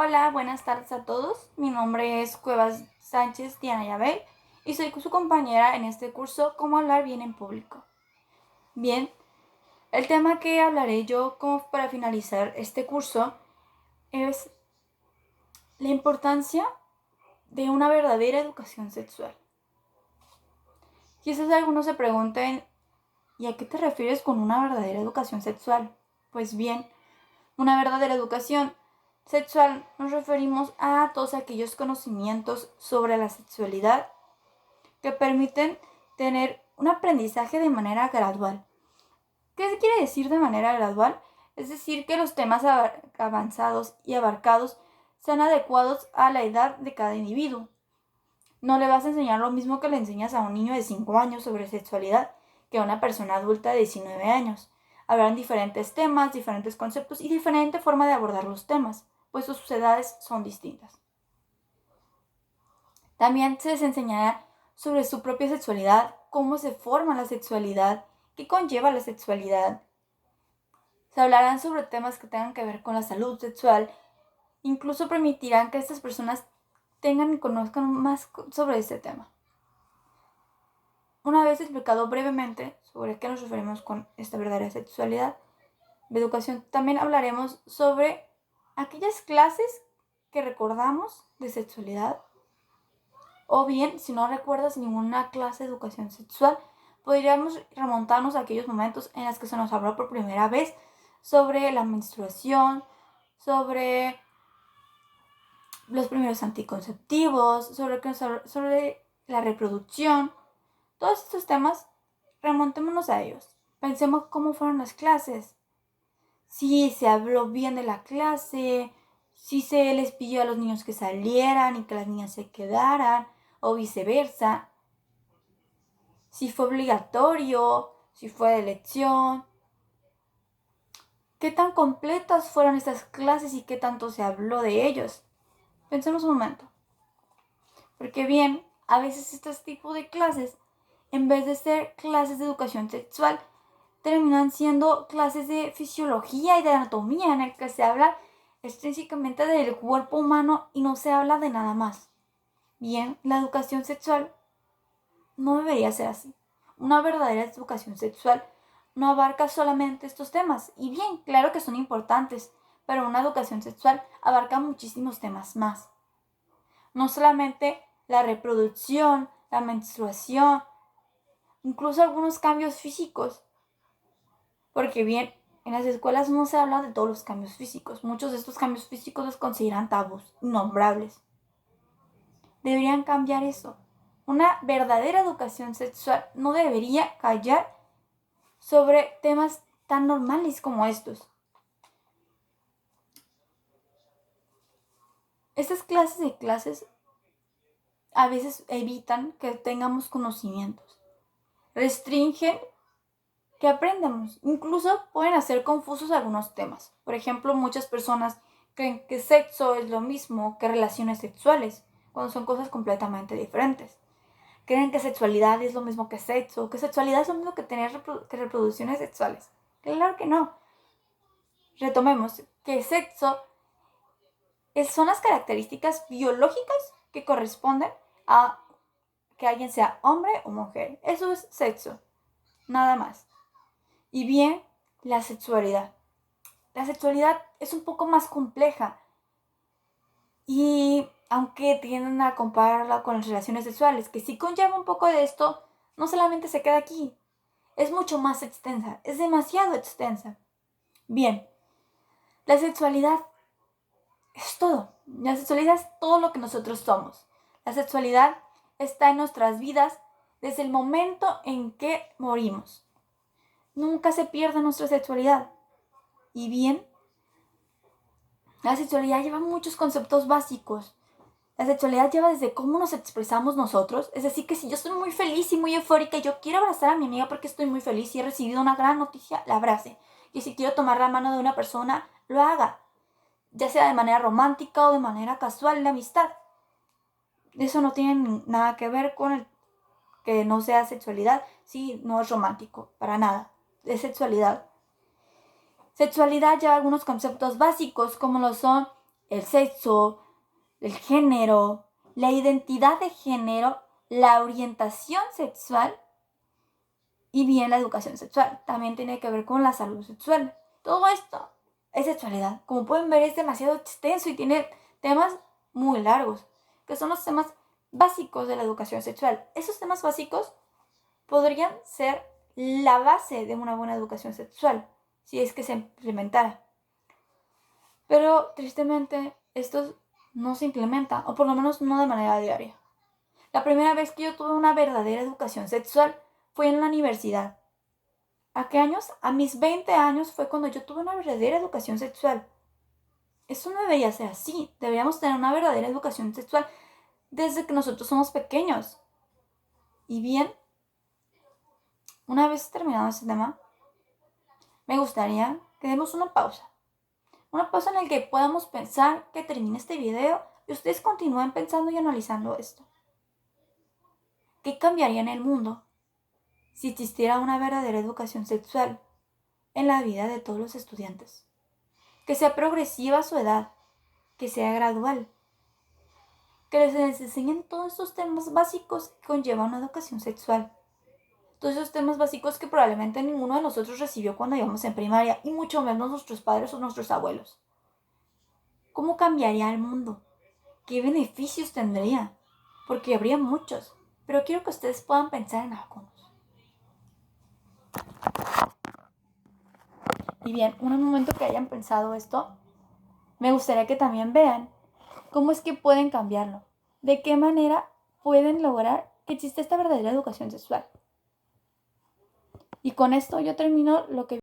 Hola, buenas tardes a todos. Mi nombre es Cuevas Sánchez Diana Yabel y soy su compañera en este curso Cómo hablar bien en público. Bien, el tema que hablaré yo como para finalizar este curso es la importancia de una verdadera educación sexual. Quizás algunos se pregunten, ¿y a qué te refieres con una verdadera educación sexual? Pues bien, una verdadera educación sexual nos referimos a todos aquellos conocimientos sobre la sexualidad que permiten tener un aprendizaje de manera gradual. ¿Qué quiere decir de manera gradual? Es decir, que los temas avanzados y abarcados sean adecuados a la edad de cada individuo. No le vas a enseñar lo mismo que le enseñas a un niño de 5 años sobre sexualidad que a una persona adulta de 19 años. Habrán diferentes temas, diferentes conceptos y diferente forma de abordar los temas, pues sus edades son distintas. También se les enseñará sobre su propia sexualidad, cómo se forma la sexualidad, qué conlleva la sexualidad. Se hablarán sobre temas que tengan que ver con la salud sexual. Incluso permitirán que estas personas tengan y conozcan más sobre este tema. Una vez explicado brevemente sobre qué nos referimos con esta verdadera sexualidad de educación, también hablaremos sobre aquellas clases que recordamos de sexualidad. O bien, si no recuerdas ninguna clase de educación sexual, podríamos remontarnos a aquellos momentos en los que se nos habló por primera vez sobre la menstruación, sobre los primeros anticonceptivos, sobre la reproducción. Todos estos temas, remontémonos a ellos. Pensemos cómo fueron las clases, si se habló bien de la clase, si se les pidió a los niños que salieran y que las niñas se quedaran, o viceversa, si fue obligatorio, si fue de elección, qué tan completas fueron estas clases y qué tanto se habló de ellos. Pensemos un momento, porque bien, a veces estos tipos de clases, en vez de ser clases de educación sexual, terminan siendo clases de fisiología y de anatomía en el que se habla extrínsecamente del cuerpo humano y no se habla de nada más. Bien, la educación sexual no debería ser así. Una verdadera educación sexual no abarca solamente estos temas. Y bien, claro que son importantes, pero una educación sexual abarca muchísimos temas más. No solamente la reproducción, la menstruación, incluso algunos cambios físicos. Porque bien, en las escuelas no se habla de todos los cambios físicos. Muchos de estos cambios físicos los consideran tabús, innombrables. Deberían cambiar eso. Una verdadera educación sexual no debería callar sobre temas tan normales como estos. Estas clases a veces evitan que tengamos conocimientos. Restringen que aprendamos. Incluso pueden hacer confusos algunos temas. Por ejemplo, muchas personas creen que sexo es lo mismo que relaciones sexuales, cuando son cosas completamente diferentes. Creen que sexualidad es lo mismo que sexo, que sexualidad es lo mismo que tener reproducciones sexuales. Claro que no. Retomemos que sexo son las características biológicas que corresponden a que alguien sea hombre o mujer. Eso es sexo, nada más. Y bien, la sexualidad. La sexualidad es un poco más compleja y aunque tienden a compararla con las relaciones sexuales, que sí conlleva un poco de esto, no solamente se queda aquí, es mucho más extensa, es demasiado extensa. Bien, la sexualidad es todo. La sexualidad es todo lo que nosotros somos. La sexualidad está en nuestras vidas desde el momento en que morimos. Nunca se pierde nuestra sexualidad. Y bien, la sexualidad lleva muchos conceptos básicos. La sexualidad lleva desde cómo nos expresamos nosotros. Es decir, que si yo estoy muy feliz y muy eufórica y yo quiero abrazar a mi amiga porque estoy muy feliz y he recibido una gran noticia, la abrace. Y si quiero tomar la mano de una persona, lo haga. Ya sea de manera romántica o de manera casual, de amistad. Eso no tiene nada que ver con el que no sea sexualidad. Sí, no es romántico, para nada. Es sexualidad. Sexualidad lleva algunos conceptos básicos como lo son el sexo, el género, la identidad de género, la orientación sexual y bien la educación sexual. También tiene que ver con la salud sexual. Todo esto es sexualidad. Como pueden ver, es demasiado extenso y tiene temas muy largos, que son los temas básicos de la educación sexual. Esos temas básicos podrían ser la base de una buena educación sexual, si es que se implementara. Pero tristemente esto no se implementa, o por lo menos no de manera diaria. La primera vez que yo tuve una verdadera educación sexual fue en la universidad. ¿A qué años? A mis 20 años fue cuando yo tuve una verdadera educación sexual. Eso no debería ser así. Deberíamos tener una verdadera educación sexual desde que nosotros somos pequeños. Y bien, una vez terminado este tema, me gustaría que demos una pausa. Una pausa en la que podamos pensar que termine este video y ustedes continúen pensando y analizando esto. ¿Qué cambiaría en el mundo si existiera una verdadera educación sexual en la vida de todos los estudiantes? Que sea progresiva a su edad, que sea gradual, que les enseñen todos estos temas básicos que conllevan una educación sexual. Todos esos temas básicos que probablemente ninguno de nosotros recibió cuando íbamos en primaria, y mucho menos nuestros padres o nuestros abuelos. ¿Cómo cambiaría el mundo? ¿Qué beneficios tendría? Porque habría muchos, pero quiero que ustedes puedan pensar en algunos. Y bien, en un momento que hayan pensado esto, me gustaría que también vean cómo es que pueden cambiarlo. De qué manera pueden lograr que exista esta verdadera educación sexual. Y con esto yo termino lo que